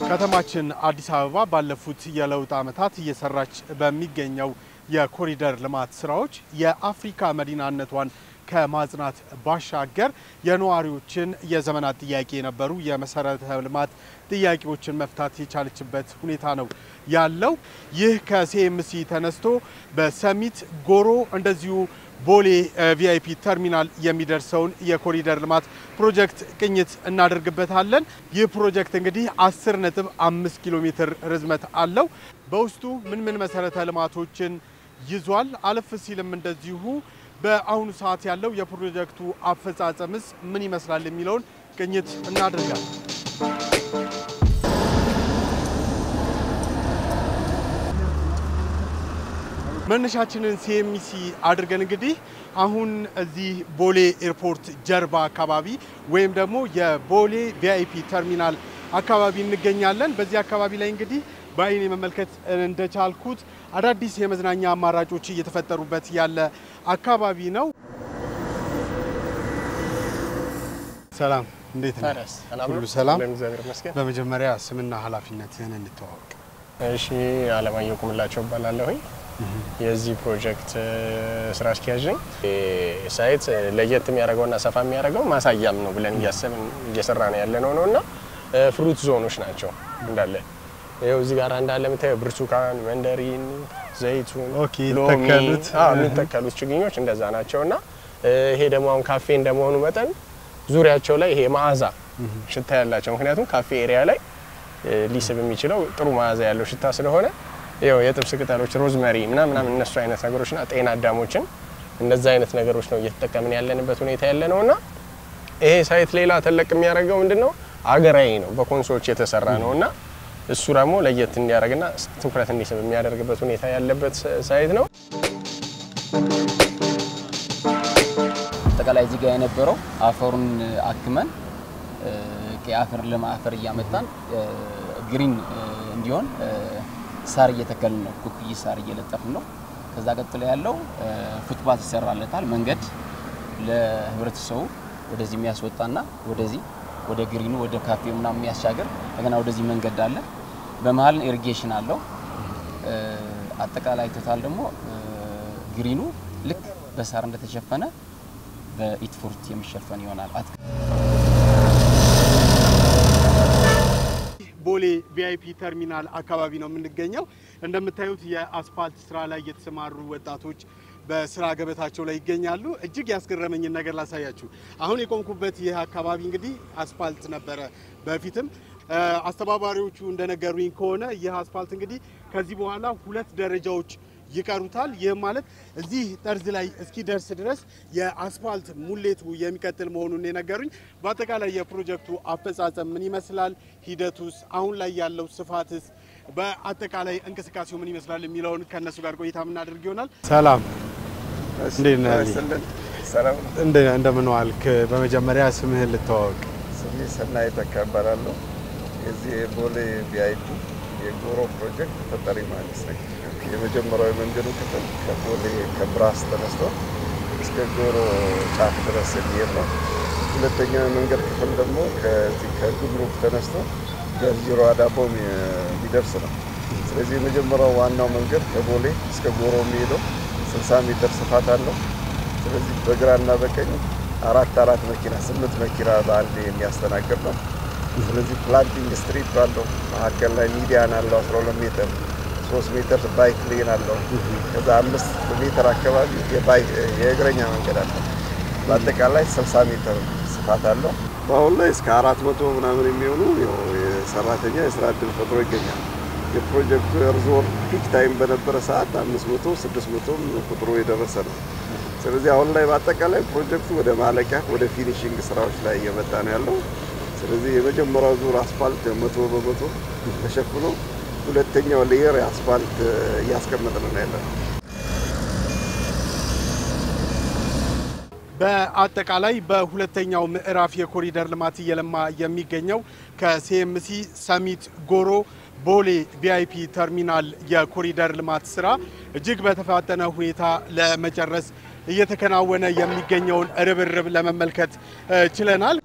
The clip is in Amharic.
ከተማችን አዲስ አበባ ባለፉት የለውጥ ዓመታት እየሰራች በሚገኘው የኮሪደር ልማት ስራዎች የአፍሪካ መዲናነቷን ከማጽናት ባሻገር የነዋሪዎችን የዘመናት ጥያቄ የነበሩ የመሰረተ ልማት ጥያቄዎችን መፍታት የቻለችበት ሁኔታ ነው ያለው። ይህ ከሲኤምሲ ተነስቶ በሰሚት ጎሮ እንደዚሁ ቦሌ ቪአይፒ ተርሚናል የሚደርሰውን የኮሪደር ልማት ፕሮጀክት ቅኝት እናደርግበታለን። ይህ ፕሮጀክት እንግዲህ 10.5 ኪሎ ሜትር ርዝመት አለው። በውስጡ ምን መሰረተ ልማቶችን ይዟል? አለፍ ሲልም እንደዚሁ በአሁኑ ሰዓት ያለው የፕሮጀክቱ አፈጻጸምስ ምን ይመስላል የሚለውን ቅኝት እናደርጋለን። መነሻችንን ሲኤምሲ አድርገን እንግዲህ አሁን እዚህ ቦሌ ኤርፖርት ጀርባ አካባቢ ወይም ደግሞ የቦሌ ቪአይፒ ተርሚናል አካባቢ እንገኛለን። በዚህ አካባቢ ላይ እንግዲህ በአይኔ መመልከት እንደቻልኩት አዳዲስ የመዝናኛ አማራጮች እየተፈጠሩበት ያለ አካባቢ ነው። ሰላም፣ እንዴት ነህ? ሁሉ ሰላም? በመጀመሪያ ስምና ኃላፊነትህን እንተዋወቅ። እሺ፣ አለማየሁ ቁምላቸው እባላለሁ። የዚህ ፕሮጀክት ስራ አስኪያጅ ነኝ። ሳይት ለየት የሚያደርገውና ሰፋ የሚያደርገው ማሳያም ነው ብለን እየሰራን ያለነው ነውና ፍሩት ዞኖች ናቸው እንዳለ ይሄው እዚህ ጋር እንዳለ የምታየው ብርቱካን፣ መንደሪን፣ ዘይቱን፣ ሎሚ የሚተከሉት ችግኞች እንደዛ ናቸውና ይሄ ደግሞ አሁን ካፌ እንደመሆኑ መጠን ዙሪያቸው ላይ ይሄ መዓዛ ሽታ ያላቸው ምክንያቱም ካፌ ኤሪያ ላይ ሊስብ የሚችለው ጥሩ መዓዛ ያለው ሽታ ስለሆነ ይሄው የጥብስ ቅጠሎች፣ ሮዝመሪ ምናምን እነሱ አይነት ነገሮችና ጤና አዳሞችን እንደዛ አይነት ነገሮች ነው እየተጠቀምን ያለንበት ሁኔታ ያለነውና ይሄ ሳይት ሌላ ተለቅ የሚያደርገው ምንድነው አገራዊ ነው፣ በኮንሶች የተሰራ ነውና እሱ ደግሞ ለየት እንዲያደርግና ትኩረት እንዲስብ የሚያደርግበት ሁኔታ ያለበት ሳይት ነው። አጠቃላይ እዚህ ጋር የነበረው አፈሩን አክመን ከአፈር ለማፈር እያመጣን ግሪን እንዲሆን ሳር እየተከልን ነው። ኩኩይ ሳር እየለጠፍን ነው። ከዛ ቀጥሎ ያለው ፉትፓት ይሰራለታል። መንገድ ለህብረተሰቡ ወደዚህ የሚያስወጣና ወደዚህ ወደ ግሪኑ ወደ ካፌው ምናምን የሚያሻገር እንደገና ወደዚህ መንገድ አለ። በመሃል ኢሪጌሽን አለው። አጠቃላይ ቶታል ደግሞ ግሪኑ ልክ በሳር እንደተሸፈነ በኢትፎርት የሚሸፈን ይሆናል። ቦሌ ቪአይፒ ተርሚናል አካባቢ ነው የምንገኘው። እንደምታዩት የአስፋልት ስራ ላይ የተሰማሩ ወጣቶች በስራ ገበታቸው ላይ ይገኛሉ። እጅግ ያስገረመኝ ነገር ላሳያችሁ። አሁን የቆምኩበት ይህ አካባቢ እንግዲህ አስፋልት ነበረ በፊትም። አስተባባሪዎቹ እንደነገሩኝ ከሆነ ይህ አስፋልት እንግዲህ ከዚህ በኋላ 2 ደረጃዎች ይቀሩታል። ይህ ማለት እዚህ ጠርዝ ላይ እስኪደርስ ድረስ የአስፋልት ሙሌቱ የሚቀጥል መሆኑን የነገሩኝ። በአጠቃላይ የፕሮጀክቱ አፈጻጸም ምን ይመስላል፣ ሂደቱስ፣ አሁን ላይ ያለው ስፋትስ፣ በአጠቃላይ እንቅስቃሴው ምን ይመስላል የሚለውን ከነሱ ጋር ቆይታ የምናደርግ ይሆናል። ሰላም፣ እንዴት ነህ? ሰላም፣ እንደምን ዋልክ? በመጀመሪያ ስምህን ልተዋወቅ። ስሜ ሰናይ ተከበራለሁ። የዚህ ቦሌ ቪአይፒ የጎሮ ፕሮጀክት ተጠሪ ማለት ነው። የመጀመሪያው መንገዱ ክፍል ከቦሌ ከብራስ ተነስቶ እስከ ጎሮ ጫፍ ድረስ የሚሄድ ነው። ሁለተኛው መንገድ ክፍል ደግሞ ከዚህ ከጉምሩክ ተነስቶ ገርጂሮ አዳቦ የሚደርስ ነው። ስለዚህ የመጀመሪያው ዋናው መንገድ ከቦሌ እስከ ጎሮ የሚሄደው 60 ሜትር ስፋት አለው። ስለዚህ በግራና በቀኝ አራት መኪና 8 መኪና በአንድ የሚያስተናግድ ነው። ስለዚህ ፕላንቲንግ ስትሪፕ አለው። መሀከል ላይ ሚዲያን አለው 12 ሜትር 3 ሜትር ባይክ ሌን አለው። ከዛ 5 ሜትር አካባቢ የእግረኛ መንገድ አለው። በአጠቃላይ 60 ሜትር ስፋት አለው። በአሁን ላይ እስከ 400 ምናምን የሚሆኑ የሰራተኛ የስራ እድል ፈጥሮ ይገኛል። የፕሮጀክቱ የርዞር ፒክ ታይም በነበረ ሰዓት 500 600 ቁጥሩ የደረሰ ነው። ስለዚህ አሁን ላይ በአጠቃላይ ፕሮጀክቱ ወደ ማለቂያ ወደ ፊኒሺንግ ስራዎች ላይ እየመጣ ነው ያለው። ስለዚህ የመጀመሪያው ዙር አስፋልት 100% ተሸፍኖ ሁለተኛው ሌየር አስፋልት እያስቀመጥን ነው ያለው። በአጠቃላይ በሁለተኛው ምዕራፍ የኮሪደር ልማት እየለማ የሚገኘው ከሲኤምሲ ሰሚት ጎሮ ቦሌ ቪአይፒ ተርሚናል የኮሪደር ልማት ስራ እጅግ በተፋጠነ ሁኔታ ለመጨረስ እየተከናወነ የሚገኘውን ርብርብ ለመመልከት ችለናል።